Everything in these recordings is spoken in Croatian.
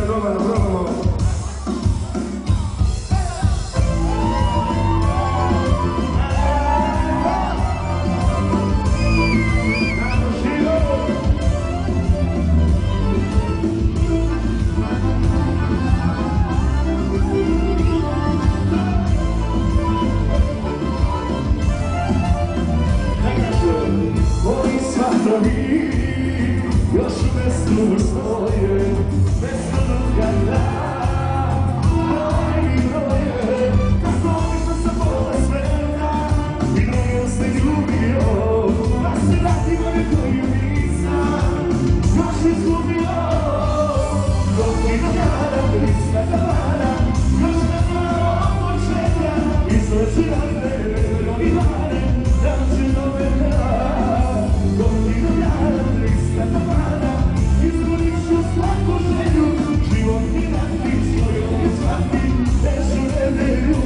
probamo. Još bez tu stoje, bez onoga da moji broje. Kako mi što sam pola sveta i drugo se ljubio, da se vratim one koju nisam još izgubio. Dok mi do kada bliska tavana, još ne znao od čega izlazi rade, rovi mane, da će do veka. Dok mi do kada bliska tavana, izgubit ću svaku želju, život mi vrati, svoju mi shvati, težu nedelju.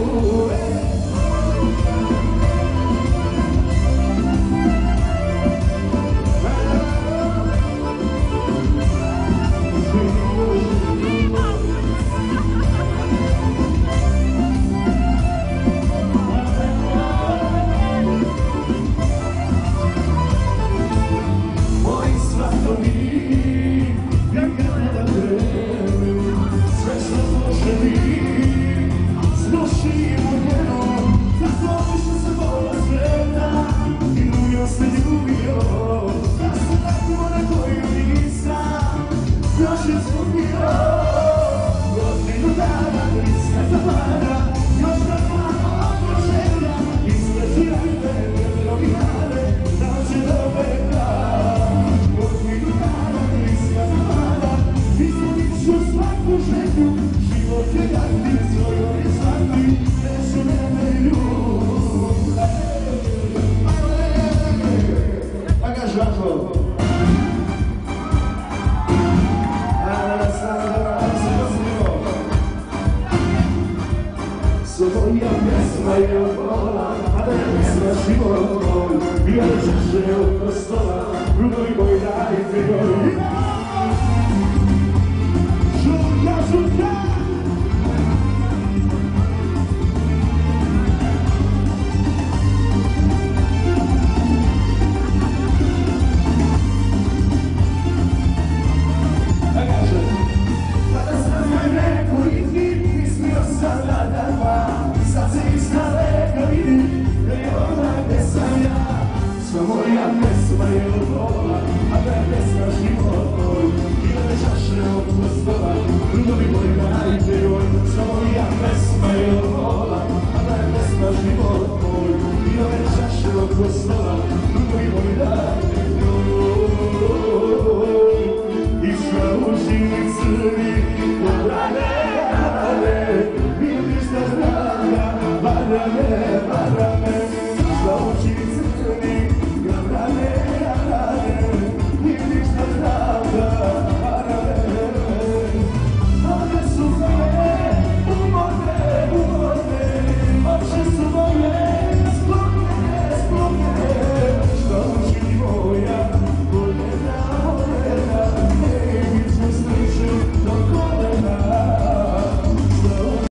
Moja pjesma je obola, a da je pjesma život moj, ja ću se od prostola, rudo i moj dajte joj.